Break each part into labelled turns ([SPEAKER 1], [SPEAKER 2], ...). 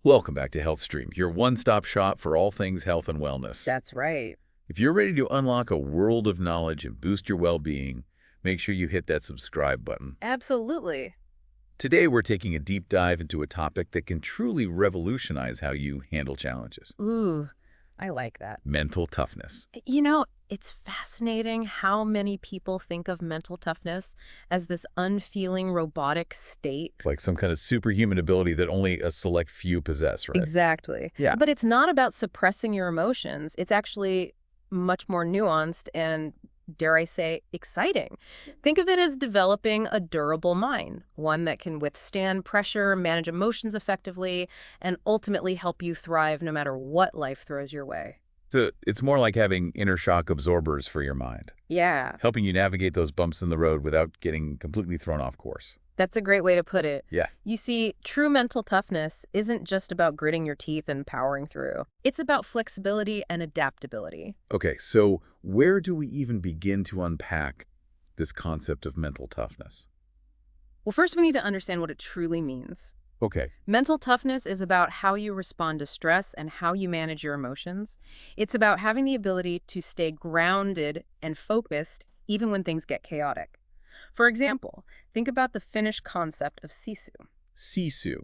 [SPEAKER 1] Welcome back to Health Stream, your one-stop shop for all things health and wellness.
[SPEAKER 2] That's right.
[SPEAKER 1] If you're ready to unlock a world of knowledge and boost your well-being, make sure you hit that subscribe button.
[SPEAKER 2] Absolutely.
[SPEAKER 1] Today, we're taking a deep dive into a topic that can truly revolutionize how you handle challenges.
[SPEAKER 2] Ooh, I like that.
[SPEAKER 1] Mental toughness.
[SPEAKER 2] It's fascinating how many people think of mental toughness as this unfeeling robotic state.
[SPEAKER 1] Like some kind of superhuman ability that only a select few possess, right?
[SPEAKER 2] Exactly.
[SPEAKER 1] Yeah.
[SPEAKER 2] But it's not about suppressing your emotions. It's actually much more nuanced and, dare I say, exciting. Think of it as developing a durable mind, one that can withstand pressure, manage emotions effectively, and ultimately help you thrive no matter what life throws your way.
[SPEAKER 1] So it's more like having inner shock absorbers for your mind,
[SPEAKER 2] Yeah,
[SPEAKER 1] helping you navigate those bumps in the road without getting completely thrown off course.
[SPEAKER 2] that's a great way to put it.
[SPEAKER 1] Yeah.
[SPEAKER 2] You see, true mental toughness isn't just about gritting your teeth and powering through. It's about flexibility and adaptability.
[SPEAKER 1] Okay, so where do we even begin to unpack this concept of mental toughness?
[SPEAKER 2] Well, first we need to understand what it truly means.
[SPEAKER 1] Okay,
[SPEAKER 2] Mental toughness is about how you respond to stress and how you manage your emotions. It's about having the ability to stay grounded and focused even when things get chaotic. For example, think about the Finnish concept of sisu.
[SPEAKER 1] sisu.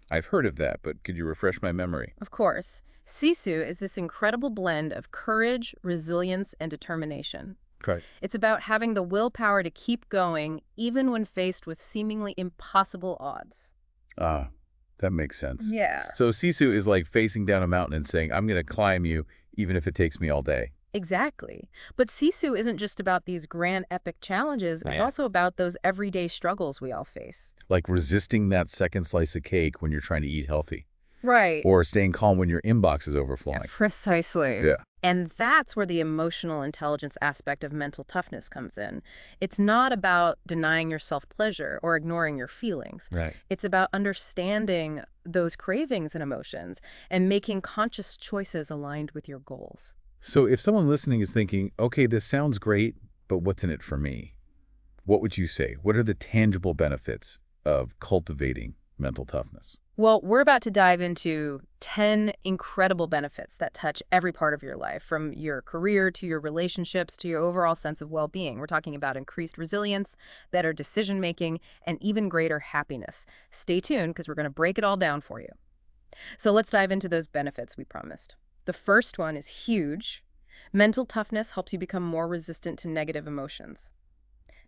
[SPEAKER 1] I've heard of that, but could you refresh my memory?
[SPEAKER 2] Of course, sisu is this incredible blend of courage, resilience, and determination.
[SPEAKER 1] Okay.
[SPEAKER 2] It's about having the willpower to keep going even when faced with seemingly impossible odds.
[SPEAKER 1] Ah, that makes sense.
[SPEAKER 2] Yeah.
[SPEAKER 1] So sisu is like facing down a mountain and saying, I'm going to climb you even if it takes me all day.
[SPEAKER 2] Exactly. But Sisu isn't just about these grand epic challenges, it's
[SPEAKER 1] Yeah.
[SPEAKER 2] also about those everyday struggles we all face.
[SPEAKER 1] Like resisting that second slice of cake when you're trying to eat healthy,
[SPEAKER 2] Right.
[SPEAKER 1] or staying calm when your inbox is overflowing.
[SPEAKER 2] Precisely.
[SPEAKER 1] Yeah.
[SPEAKER 2] And that's where the emotional intelligence aspect of mental toughness comes in. It's not about denying yourself pleasure or ignoring your feelings.
[SPEAKER 1] Right.
[SPEAKER 2] It's about understanding those cravings and emotions and making conscious choices aligned with your goals.
[SPEAKER 1] So if someone listening is thinking, okay, this sounds great, but what's in it for me? What would you say? What are the tangible benefits of cultivating mental toughness?
[SPEAKER 2] Well, we're about to dive into 10 incredible benefits that touch every part of your life, from your career to your relationships to your overall sense of well-being. We're talking about increased resilience, better decision-making, and even greater happiness. Stay tuned because we're going to break it all down for you. So let's dive into those benefits we promised. The first one is huge. Mental toughness helps you become more resistant to negative emotions.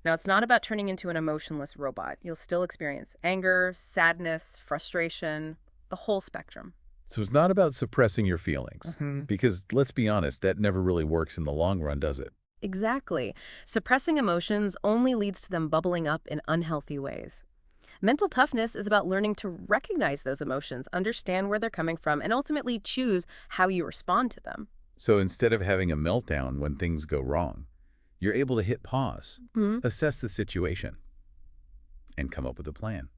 [SPEAKER 2] Now, it's not about turning into an emotionless robot. You'll still experience anger, sadness, frustration, the whole spectrum.
[SPEAKER 1] So it's not about suppressing your feelings,
[SPEAKER 2] Mm-hmm.
[SPEAKER 1] because let's be honest, that never really works in the long run, does it?
[SPEAKER 2] Exactly. Suppressing emotions only leads to them bubbling up in unhealthy ways. Mental toughness is about learning to recognize those emotions, understand where they're coming from, and ultimately choose how you respond to them.
[SPEAKER 1] So instead of having a meltdown when things go wrong, you're able to hit pause, assess the situation, and come up with a plan.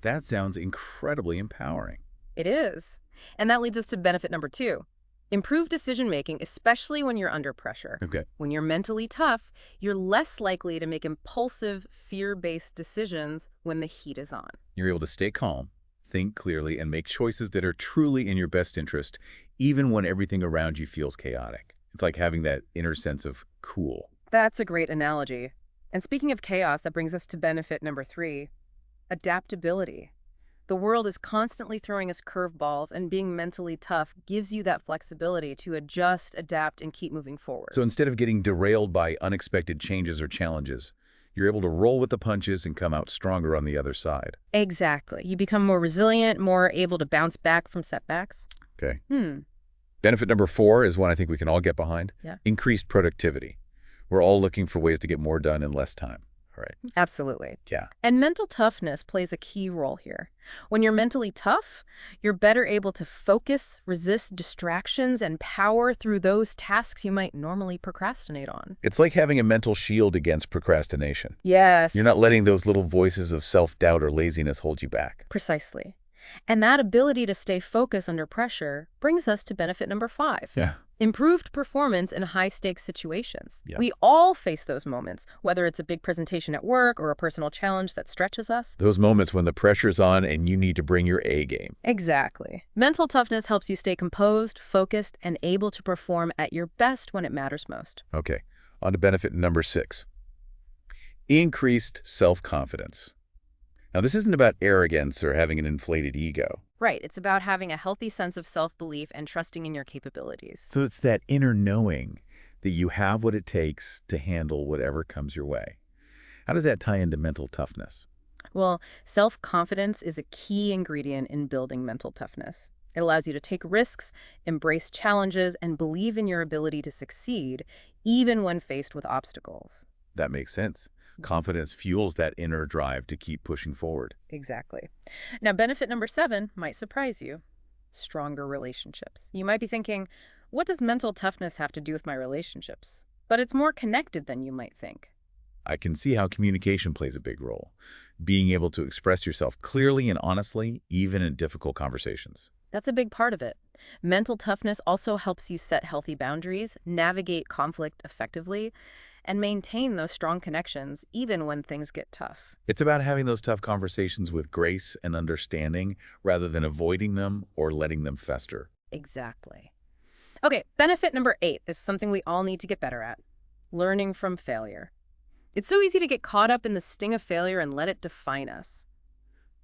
[SPEAKER 1] That sounds incredibly empowering.
[SPEAKER 2] It is. And that leads us to benefit number 2. Improved decision-making, especially when you're under pressure.
[SPEAKER 1] Okay.
[SPEAKER 2] When you're mentally tough, you're less likely to make impulsive, fear-based decisions when the heat is on.
[SPEAKER 1] You're able to stay calm, think clearly, and make choices that are truly in your best interest, even when everything around you feels chaotic. It's like having that inner sense of cool.
[SPEAKER 2] That's a great analogy. And speaking of chaos, that brings us to benefit number 3, adaptability. The world is constantly throwing us curveballs, and being mentally tough gives you that flexibility to adjust, adapt, and keep moving forward.
[SPEAKER 1] So instead of getting derailed by unexpected changes or challenges, you're able to roll with the punches and come out stronger on the other side.
[SPEAKER 2] Exactly. You become more resilient, more able to bounce back from setbacks.
[SPEAKER 1] Okay.
[SPEAKER 2] Hmm.
[SPEAKER 1] Benefit number 4 is one I think we can all get behind.
[SPEAKER 2] Yeah.
[SPEAKER 1] Increased productivity. We're all looking for ways to get more done in less time. All right.
[SPEAKER 2] Absolutely.
[SPEAKER 1] Yeah.
[SPEAKER 2] And mental toughness plays a key role here. When you're mentally tough, you're better able to focus, resist distractions, and power through those tasks you might normally procrastinate on.
[SPEAKER 1] It's like having a mental shield against procrastination.
[SPEAKER 2] Yes.
[SPEAKER 1] You're not letting those little voices of self-doubt or laziness hold you back.
[SPEAKER 2] Precisely. And that ability to stay focused under pressure brings us to benefit number 5.
[SPEAKER 1] Yeah.
[SPEAKER 2] Improved performance in high-stakes situations.
[SPEAKER 1] Yeah.
[SPEAKER 2] We all face those moments, whether it's a big presentation at work or a personal challenge that stretches us.
[SPEAKER 1] Those moments when the pressure's on and you need to bring your A game.
[SPEAKER 2] Exactly. Mental toughness helps you stay composed, focused, and able to perform at your best when it matters most.
[SPEAKER 1] Okay, on to benefit number 6. Increased self-confidence. Now, this isn't about arrogance or having an inflated ego.
[SPEAKER 2] Right, it's about having a healthy sense of self-belief and trusting in your capabilities.
[SPEAKER 1] So it's that inner knowing that you have what it takes to handle whatever comes your way. How does that tie into mental toughness?
[SPEAKER 2] Well, self-confidence is a key ingredient in building mental toughness. It allows you to take risks, embrace challenges, and believe in your ability to succeed, even when faced with obstacles.
[SPEAKER 1] That makes sense. Confidence fuels that inner drive to keep pushing forward.
[SPEAKER 2] Exactly. Now, benefit number 7 might surprise you. Stronger relationships. You might be thinking, what does mental toughness have to do with my relationships? But it's more connected than you might think.
[SPEAKER 1] I can see how communication plays a big role. Being able to express yourself clearly and honestly, even in difficult conversations.
[SPEAKER 2] That's a big part of it. Mental toughness also helps you set healthy boundaries, navigate conflict effectively, and maintain those strong connections even when things get tough.
[SPEAKER 1] It's about having those tough conversations with grace and understanding rather than avoiding them or letting them fester.
[SPEAKER 2] Exactly. Okay, benefit number 8 is something we all need to get better at. Learning from failure. It's so easy to get caught up in the sting of failure and let it define us.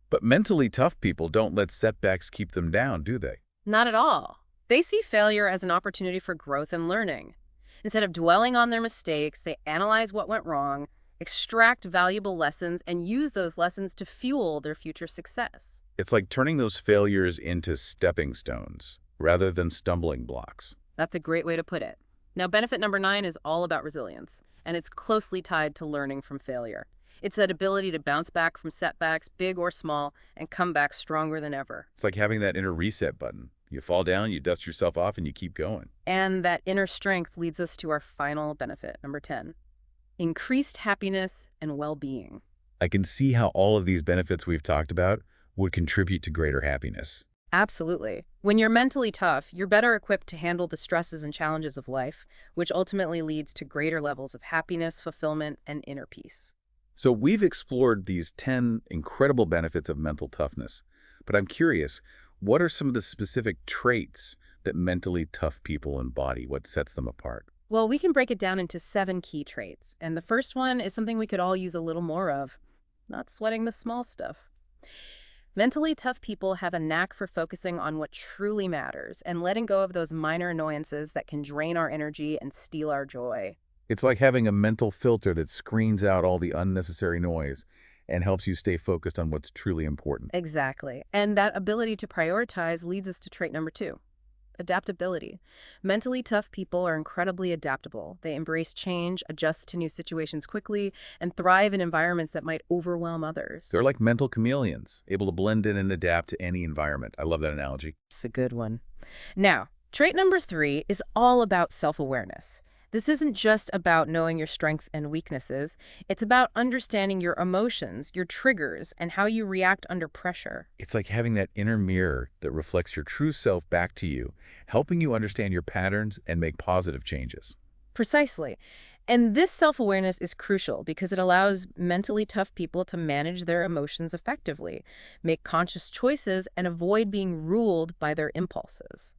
[SPEAKER 1] But mentally tough people don't let setbacks keep them down, do they?
[SPEAKER 2] Not at all. They see failure as an opportunity for growth and learning. Instead of dwelling on their mistakes, they analyze what went wrong, extract valuable lessons, and use those lessons to fuel their future success.
[SPEAKER 1] It's like turning those failures into stepping stones rather than stumbling blocks.
[SPEAKER 2] That's a great way to put it. Now, benefit number 9 is all about resilience, and it's closely tied to learning from failure. It's that ability to bounce back from setbacks, big or small, and come back stronger than ever.
[SPEAKER 1] It's like having that inner reset button. You fall down, you dust yourself off, and you keep going.
[SPEAKER 2] And that inner strength leads us to our final benefit, number 10. Increased happiness and well-being.
[SPEAKER 1] I can see how all of these benefits we've talked about would contribute to greater happiness.
[SPEAKER 2] Absolutely. When you're mentally tough, you're better equipped to handle the stresses and challenges of life, which ultimately leads to greater levels of happiness, fulfillment, and inner peace.
[SPEAKER 1] So we've explored these 10 incredible benefits of mental toughness, but I'm curious, what are some of the specific traits that mentally tough people embody? What sets them apart?
[SPEAKER 2] Well, we can break it down into 7 key traits, and the first one is something we could all use a little more of: not sweating the small stuff. Mentally tough people have a knack for focusing on what truly matters and letting go of those minor annoyances that can drain our energy and steal our joy.
[SPEAKER 1] It's like having a mental filter that screens out all the unnecessary noise and helps you stay focused on what's truly important.
[SPEAKER 2] Exactly. And that ability to prioritize leads us to trait number 2. Adaptability. Mentally tough people are incredibly adaptable. They embrace change, adjust to new situations quickly, and thrive in environments that might overwhelm others.
[SPEAKER 1] They're like mental chameleons, able to blend in and adapt to any environment. I love that analogy.
[SPEAKER 2] It's a good one. Now, trait number 3 is all about self-awareness. This isn't just about knowing your strengths and weaknesses. It's about understanding your emotions, your triggers, and how you react under pressure.
[SPEAKER 1] It's like having that inner mirror that reflects your true self back to you, helping you understand your patterns and make positive changes.
[SPEAKER 2] Precisely. And this self-awareness is crucial because it allows mentally tough people to manage their emotions effectively, make conscious choices, and avoid being ruled by their impulses.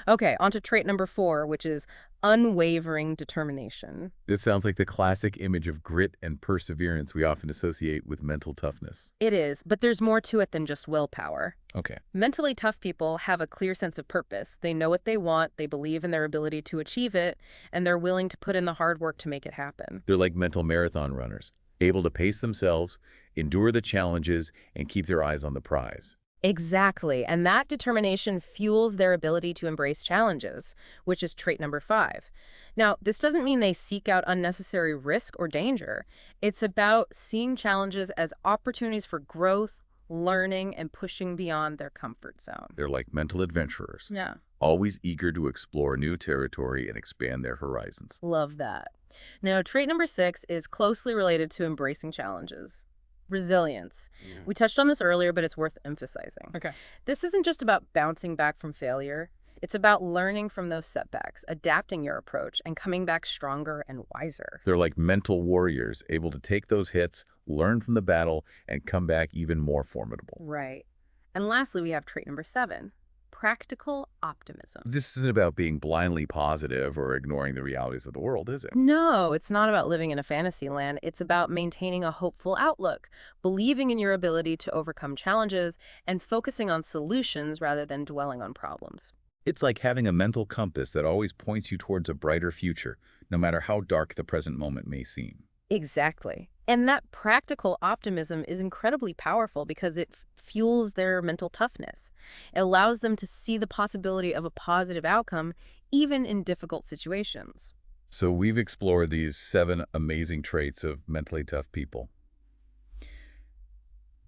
[SPEAKER 2] Okay, on to trait number 4, which is unwavering determination.
[SPEAKER 1] This sounds like the classic image of grit and perseverance we often associate with mental toughness.
[SPEAKER 2] It is, but there's more to it than just willpower.
[SPEAKER 1] Okay.
[SPEAKER 2] Mentally tough people have a clear sense of purpose. They know what they want, they believe in their ability to achieve it, and they're willing to put in the hard work to make it happen.
[SPEAKER 1] They're like mental marathon runners, able to pace themselves, endure the challenges, and keep their eyes on the prize.
[SPEAKER 2] Exactly, and that determination fuels their ability to embrace challenges, which is trait number 5. Now, this doesn't mean they seek out unnecessary risk or danger. It's about seeing challenges as opportunities for growth, learning, and pushing beyond their comfort zone.
[SPEAKER 1] They're like mental adventurers,
[SPEAKER 2] Yeah.
[SPEAKER 1] always eager to explore new territory and expand their horizons.
[SPEAKER 2] Love that. Now, trait number 6 is closely related to embracing challenges. Resilience.
[SPEAKER 1] Yeah.
[SPEAKER 2] We touched on this earlier, but it's worth emphasizing.
[SPEAKER 1] Okay.
[SPEAKER 2] This isn't just about bouncing back from failure. It's about learning from those setbacks, adapting your approach, and coming back stronger and wiser.
[SPEAKER 1] They're like mental warriors, able to take those hits, learn from the battle, and come back even more formidable.
[SPEAKER 2] Right. And lastly, we have trait number 7, practical optimism.
[SPEAKER 1] This isn't about being blindly positive or ignoring the realities of the world, is it?
[SPEAKER 2] No, it's not about living in a fantasy land. It's about maintaining a hopeful outlook, believing in your ability to overcome challenges, and focusing on solutions rather than dwelling on problems.
[SPEAKER 1] It's like having a mental compass that always points you towards a brighter future, no matter how dark the present moment may seem.
[SPEAKER 2] Exactly. And that practical optimism is incredibly powerful because it fuels their mental toughness. It allows them to see the possibility of a positive outcome, even in difficult situations.
[SPEAKER 1] So we've explored these 7 amazing traits of mentally tough people.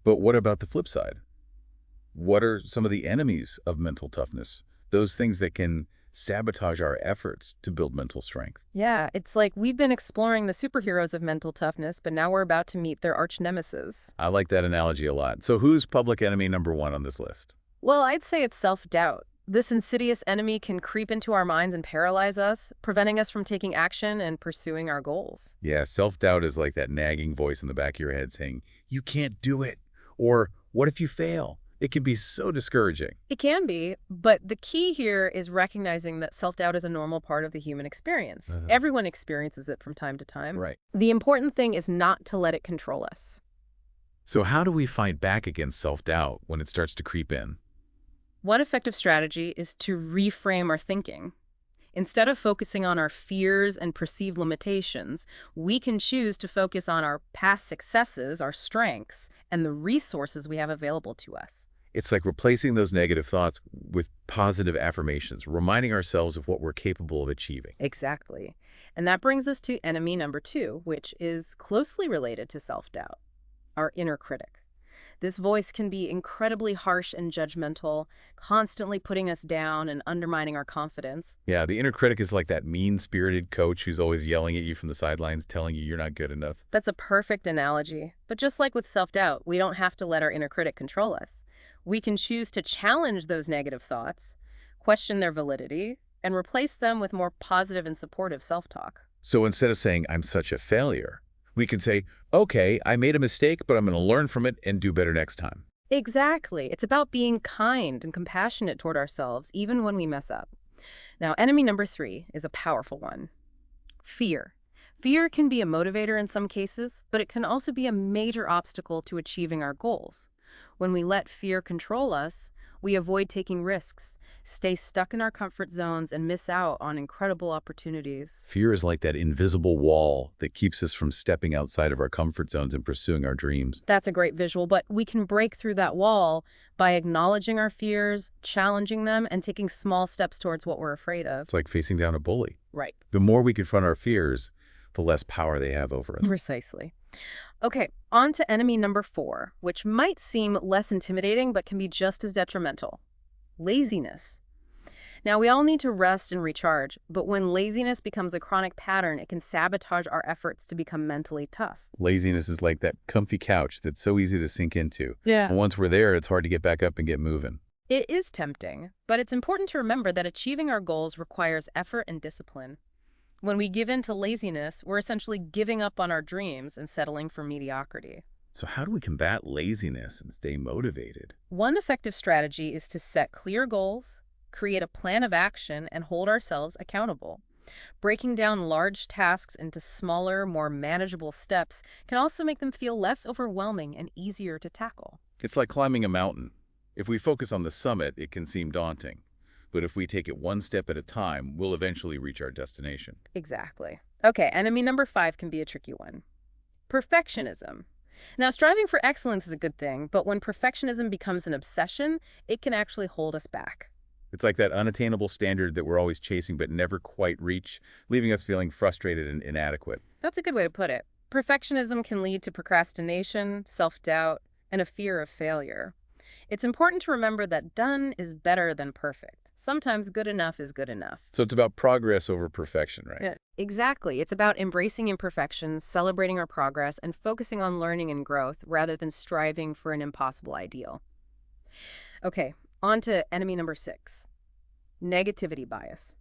[SPEAKER 1] But what about the flip side? What are some of the enemies of mental toughness? Those things that can sabotage our efforts to build mental strength.
[SPEAKER 2] Yeah, it's like we've been exploring the superheroes of mental toughness, but now we're about to meet their arch nemesis.
[SPEAKER 1] I like that analogy a lot. So who's public enemy number 1 on this list?
[SPEAKER 2] Well, I'd say it's self-doubt. This insidious enemy can creep into our minds and paralyze us, preventing us from taking action and pursuing our goals.
[SPEAKER 1] Yeah, self-doubt is like that nagging voice in the back of your head saying, you can't do it, or what if you fail? It can be so discouraging.
[SPEAKER 2] It can be, but the key here is recognizing that self-doubt is a normal part of the human experience. Everyone experiences it from time to time.
[SPEAKER 1] Right.
[SPEAKER 2] The important thing is not to let it control us.
[SPEAKER 1] So how do we fight back against self-doubt when it starts to creep in?
[SPEAKER 2] One effective strategy is to reframe our thinking. Instead of focusing on our fears and perceived limitations, we can choose to focus on our past successes, our strengths, and the resources we have available to us.
[SPEAKER 1] It's like replacing those negative thoughts with positive affirmations, reminding ourselves of what we're capable of achieving.
[SPEAKER 2] Exactly. And that brings us to enemy number 2, which is closely related to self-doubt, our inner critic. This voice can be incredibly harsh and judgmental, constantly putting us down and undermining our confidence.
[SPEAKER 1] Yeah, the inner critic is like that mean-spirited coach who's always yelling at you from the sidelines, telling you you're not good enough.
[SPEAKER 2] That's a perfect analogy. But just like with self-doubt, we don't have to let our inner critic control us. We can choose to challenge those negative thoughts, question their validity, and replace them with more positive and supportive self-talk.
[SPEAKER 1] So instead of saying, I'm such a failure, we can say, okay, I made a mistake, but I'm going to learn from it and do better next time.
[SPEAKER 2] Exactly. It's about being kind and compassionate toward ourselves, even when we mess up. Now, enemy number 3 is a powerful one. Fear. Fear can be a motivator in some cases, but it can also be a major obstacle to achieving our goals. When we let fear control us, we avoid taking risks, stay stuck in our comfort zones, and miss out on incredible opportunities.
[SPEAKER 1] Fear is like that invisible wall that keeps us from stepping outside of our comfort zones and pursuing our dreams.
[SPEAKER 2] That's a great visual, but we can break through that wall by acknowledging our fears, challenging them, and taking small steps towards what we're afraid of.
[SPEAKER 1] It's like facing down a bully.
[SPEAKER 2] Right.
[SPEAKER 1] The more we confront our fears, the less power they have over us.
[SPEAKER 2] Precisely. Okay, on to enemy number 4, which might seem less intimidating but can be just as detrimental. Laziness. Now, we all need to rest and recharge, but when laziness becomes a chronic pattern, it can sabotage our efforts to become mentally tough.
[SPEAKER 1] Laziness is like that comfy couch that's so easy to sink into.
[SPEAKER 2] Yeah.
[SPEAKER 1] And once we're there, it's hard to get back up and get moving.
[SPEAKER 2] It is tempting, but it's important to remember that achieving our goals requires effort and discipline. When we give in to laziness, we're essentially giving up on our dreams and settling for mediocrity.
[SPEAKER 1] So how do we combat laziness and stay motivated?
[SPEAKER 2] One effective strategy is to set clear goals, create a plan of action, and hold ourselves accountable. Breaking down large tasks into smaller, more manageable steps can also make them feel less overwhelming and easier to tackle.
[SPEAKER 1] It's like climbing a mountain. If we focus on the summit, it can seem daunting. But if we take it one step at a time, we'll eventually reach our destination.
[SPEAKER 2] Exactly. Okay, enemy number 5 can be a tricky one. Perfectionism. Now, striving for excellence is a good thing, but when perfectionism becomes an obsession, it can actually hold us back.
[SPEAKER 1] It's like that unattainable standard that we're always chasing but never quite reach, leaving us feeling frustrated and inadequate.
[SPEAKER 2] That's a good way to put it. Perfectionism can lead to procrastination, self-doubt, and a fear of failure. It's important to remember that done is better than perfect. Sometimes good enough is good enough.
[SPEAKER 1] So it's about progress over perfection, right?
[SPEAKER 2] Yeah, exactly. It's about embracing imperfections, celebrating our progress, and focusing on learning and growth rather than striving for an impossible ideal. Okay, on to enemy number 6. Negativity bias.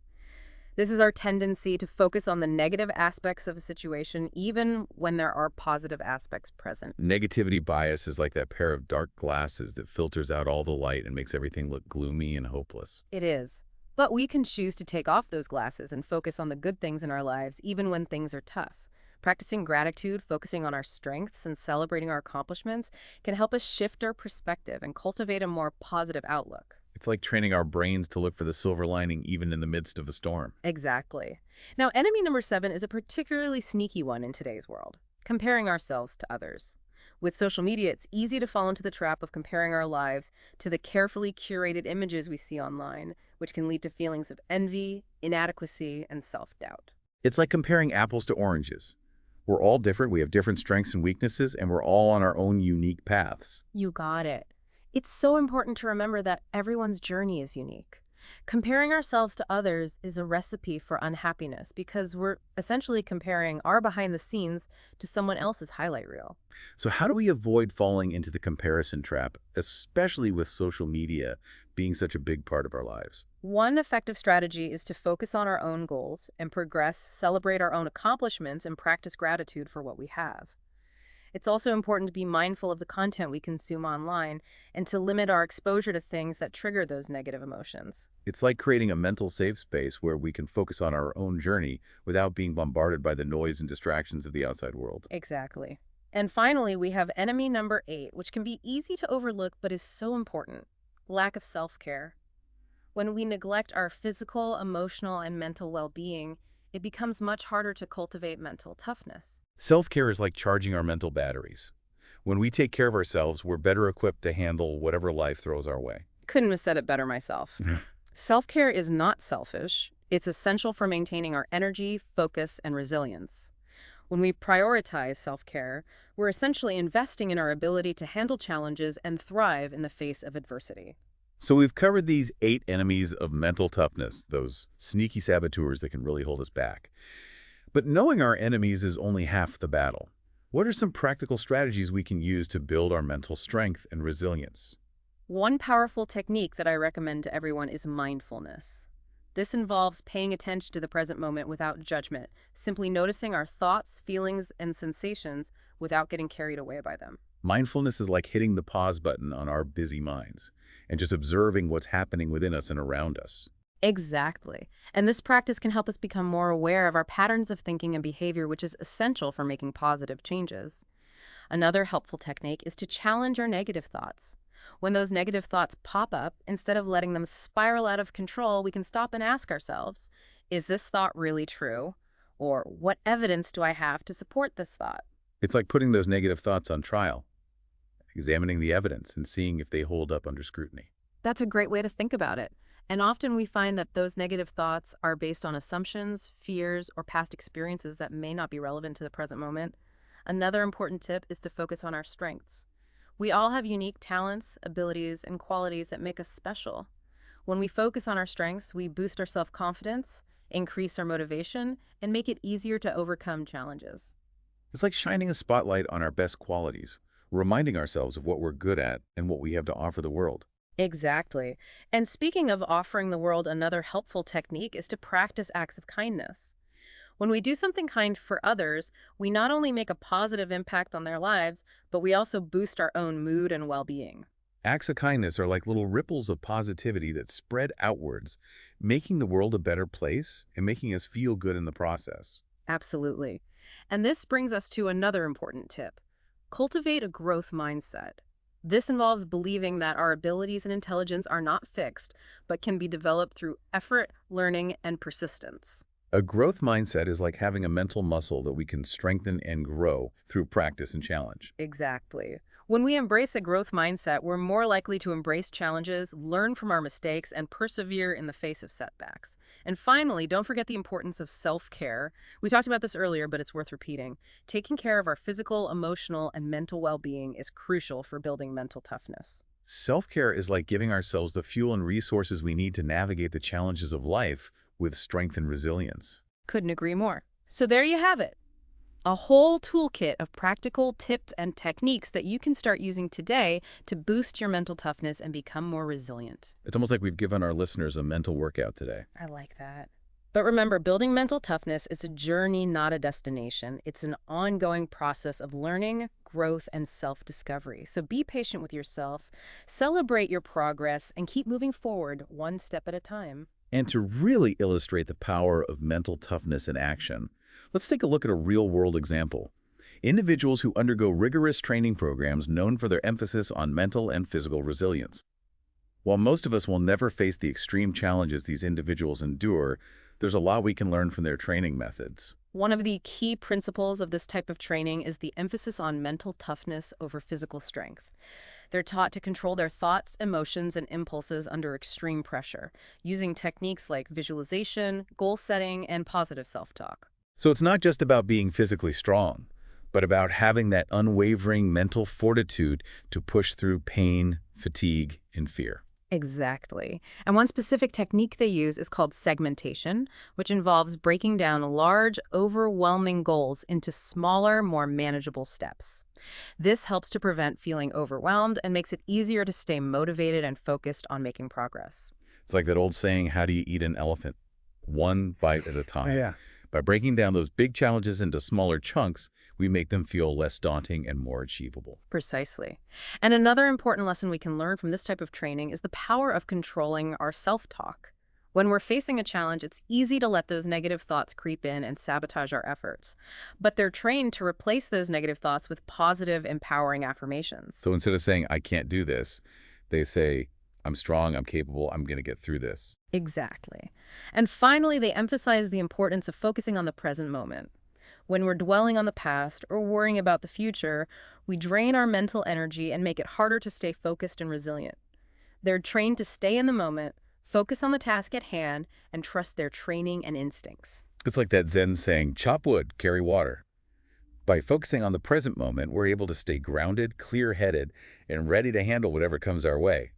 [SPEAKER 2] This is our tendency to focus on the negative aspects of a situation even when there are positive aspects present.
[SPEAKER 1] Negativity bias is like that pair of dark glasses that filters out all the light and makes everything look gloomy and hopeless.
[SPEAKER 2] It is. But we can choose to take off those glasses and focus on the good things in our lives even when things are tough. Practicing gratitude, focusing on our strengths, and celebrating our accomplishments can help us shift our perspective and cultivate a more positive outlook.
[SPEAKER 1] It's like training our brains to look for the silver lining even in the midst of a storm.
[SPEAKER 2] Exactly. Now, enemy number 7 is a particularly sneaky one in today's world, comparing ourselves to others. With social media, it's easy to fall into the trap of comparing our lives to the carefully curated images we see online, which can lead to feelings of envy, inadequacy, and self-doubt.
[SPEAKER 1] It's like comparing apples to oranges. We're all different, we have different strengths and weaknesses, and we're all on our own unique paths.
[SPEAKER 2] You got it. It's so important to remember that everyone's journey is unique. Comparing ourselves to others is a recipe for unhappiness because we're essentially comparing our behind the scenes to someone else's highlight reel.
[SPEAKER 1] So how do we avoid falling into the comparison trap, especially with social media being such a big part of our lives?
[SPEAKER 2] One effective strategy is to focus on our own goals and progress, celebrate our own accomplishments, and practice gratitude for what we have. It's also important to be mindful of the content we consume online and to limit our exposure to things that trigger those negative emotions.
[SPEAKER 1] It's like creating a mental safe space where we can focus on our own journey without being bombarded by the noise and distractions of the outside world.
[SPEAKER 2] Exactly. And finally, we have enemy number 8, which can be easy to overlook but is so important: lack of self-care. When we neglect our physical, emotional, and mental well-being, it becomes much harder to cultivate mental toughness.
[SPEAKER 1] Self-care is like charging our mental batteries. When we take care of ourselves, we're better equipped to handle whatever life throws our way.
[SPEAKER 2] Couldn't have said it better myself. Self-care is not selfish. It's essential for maintaining our energy, focus, and resilience. When we prioritize self-care, we're essentially investing in our ability to handle challenges and thrive in the face of adversity.
[SPEAKER 1] So we've covered these 8 enemies of mental toughness, those sneaky saboteurs that can really hold us back. But knowing our enemies is only half the battle. What are some practical strategies we can use to build our mental strength and resilience?
[SPEAKER 2] One powerful technique that I recommend to everyone is mindfulness. This involves paying attention to the present moment without judgment, simply noticing our thoughts, feelings, and sensations without getting carried away by them.
[SPEAKER 1] Mindfulness is like hitting the pause button on our busy minds and just observing what's happening within us and around us.
[SPEAKER 2] Exactly. And this practice can help us become more aware of our patterns of thinking and behavior, which is essential for making positive changes. Another helpful technique is to challenge our negative thoughts. When those negative thoughts pop up, instead of letting them spiral out of control, we can stop and ask ourselves, is this thought really true? Or what evidence do I have to support this thought?
[SPEAKER 1] It's like putting those negative thoughts on trial, examining the evidence and seeing if they hold up under scrutiny.
[SPEAKER 2] That's a great way to think about it. And often we find that those negative thoughts are based on assumptions, fears, or past experiences that may not be relevant to the present moment. Another important tip is to focus on our strengths. We all have unique talents, abilities, and qualities that make us special. When we focus on our strengths, we boost our self-confidence, increase our motivation, and make it easier to overcome challenges.
[SPEAKER 1] It's like shining a spotlight on our best qualities, reminding ourselves of what we're good at and what we have to offer the world.
[SPEAKER 2] Exactly. And speaking of offering the world, another helpful technique is to practice acts of kindness. When we do something kind for others, we not only make a positive impact on their lives, but we also boost our own mood and well-being.
[SPEAKER 1] Acts of kindness are like little ripples of positivity that spread outwards, making the world a better place and making us feel good in the process.
[SPEAKER 2] Absolutely. And this brings us to another important tip. Cultivate a growth mindset. This involves believing that our abilities and intelligence are not fixed, but can be developed through effort, learning, and persistence.
[SPEAKER 1] A growth mindset is like having a mental muscle that we can strengthen and grow through practice and challenge.
[SPEAKER 2] Exactly. When we embrace a growth mindset, we're more likely to embrace challenges, learn from our mistakes, and persevere in the face of setbacks. And finally, don't forget the importance of self-care. We talked about this earlier, but it's worth repeating. Taking care of our physical, emotional, and mental well-being is crucial for building mental toughness.
[SPEAKER 1] Self-care is like giving ourselves the fuel and resources we need to navigate the challenges of life with strength and resilience.
[SPEAKER 2] Couldn't agree more. So there you have it. A whole toolkit of practical tips and techniques that you can start using today to boost your mental toughness and become more resilient.
[SPEAKER 1] It's almost like we've given our listeners a mental workout today.
[SPEAKER 2] I like that. But remember, building mental toughness is a journey, not a destination. It's an ongoing process of learning, growth, and self-discovery. So be patient with yourself, celebrate your progress, and keep moving forward one step at a time.
[SPEAKER 1] And to really illustrate the power of mental toughness in action, let's take a look at a real-world example. Individuals who undergo rigorous training programs known for their emphasis on mental and physical resilience. While most of us will never face the extreme challenges these individuals endure, there's a lot we can learn from their training methods.
[SPEAKER 2] One of the key principles of this type of training is the emphasis on mental toughness over physical strength. They're taught to control their thoughts, emotions, and impulses under extreme pressure, using techniques like visualization, goal setting, and positive self-talk.
[SPEAKER 1] So it's not just about being physically strong, but about having that unwavering mental fortitude to push through pain, fatigue, and fear.
[SPEAKER 2] Exactly. And one specific technique they use is called segmentation, which involves breaking down large, overwhelming goals into smaller, more manageable steps. This helps to prevent feeling overwhelmed and makes it easier to stay motivated and focused on making progress.
[SPEAKER 1] It's like that old saying, how do you eat an elephant? One bite at a time.
[SPEAKER 3] Yeah.
[SPEAKER 1] By breaking down those big challenges into smaller chunks, we make them feel less daunting and more achievable.
[SPEAKER 2] Precisely. And another important lesson we can learn from this type of training is the power of controlling our self-talk. When we're facing a challenge, it's easy to let those negative thoughts creep in and sabotage our efforts. But they're trained to replace those negative thoughts with positive, empowering affirmations.
[SPEAKER 1] So instead of saying, I can't do this, they say, I'm strong, I'm capable, I'm going to get through this.
[SPEAKER 2] Exactly. And finally, they emphasize the importance of focusing on the present moment. When we're dwelling on the past or worrying about the future, we drain our mental energy and make it harder to stay focused and resilient. They're trained to stay in the moment, focus on the task at hand, and trust their training and instincts.
[SPEAKER 1] It's like that Zen saying, chop wood, carry water. By focusing on the present moment, we're able to stay grounded, clear-headed, and ready to handle whatever comes our way.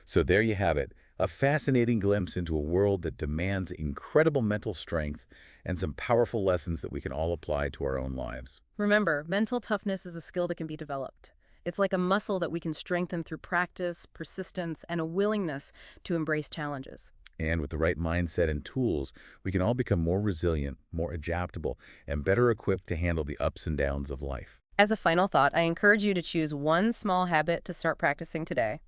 [SPEAKER 1] So there you have it, a fascinating glimpse into a world that demands incredible mental strength and some powerful lessons that we can all apply to our own lives.
[SPEAKER 2] Remember, mental toughness is a skill that can be developed. It's like a muscle that we can strengthen through practice, persistence, and a willingness to embrace challenges.
[SPEAKER 1] And with the right mindset and tools, we can all become more resilient, more adaptable, and better equipped to handle the ups and downs of life.
[SPEAKER 2] As a final thought, I encourage you to choose one small habit to start practicing today.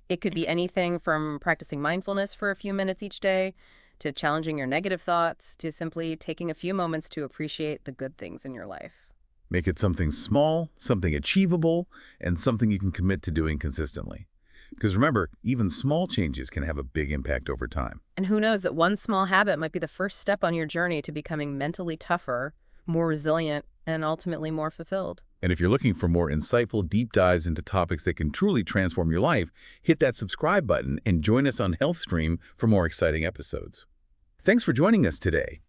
[SPEAKER 2] It could be anything from practicing mindfulness for a few minutes each day, to challenging your negative thoughts, to simply taking a few moments to appreciate the good things in your life.
[SPEAKER 1] Make it something small, something achievable, and something you can commit to doing consistently. Because remember, even small changes can have a big impact over time.
[SPEAKER 2] And who knows that one small habit might be the first step on your journey to becoming mentally tougher, more resilient, and ultimately more fulfilled.
[SPEAKER 1] And if you're looking for more insightful deep dives into topics that can truly transform your life, hit that subscribe button and join us on HealthStream for more exciting episodes. Thanks for joining us today.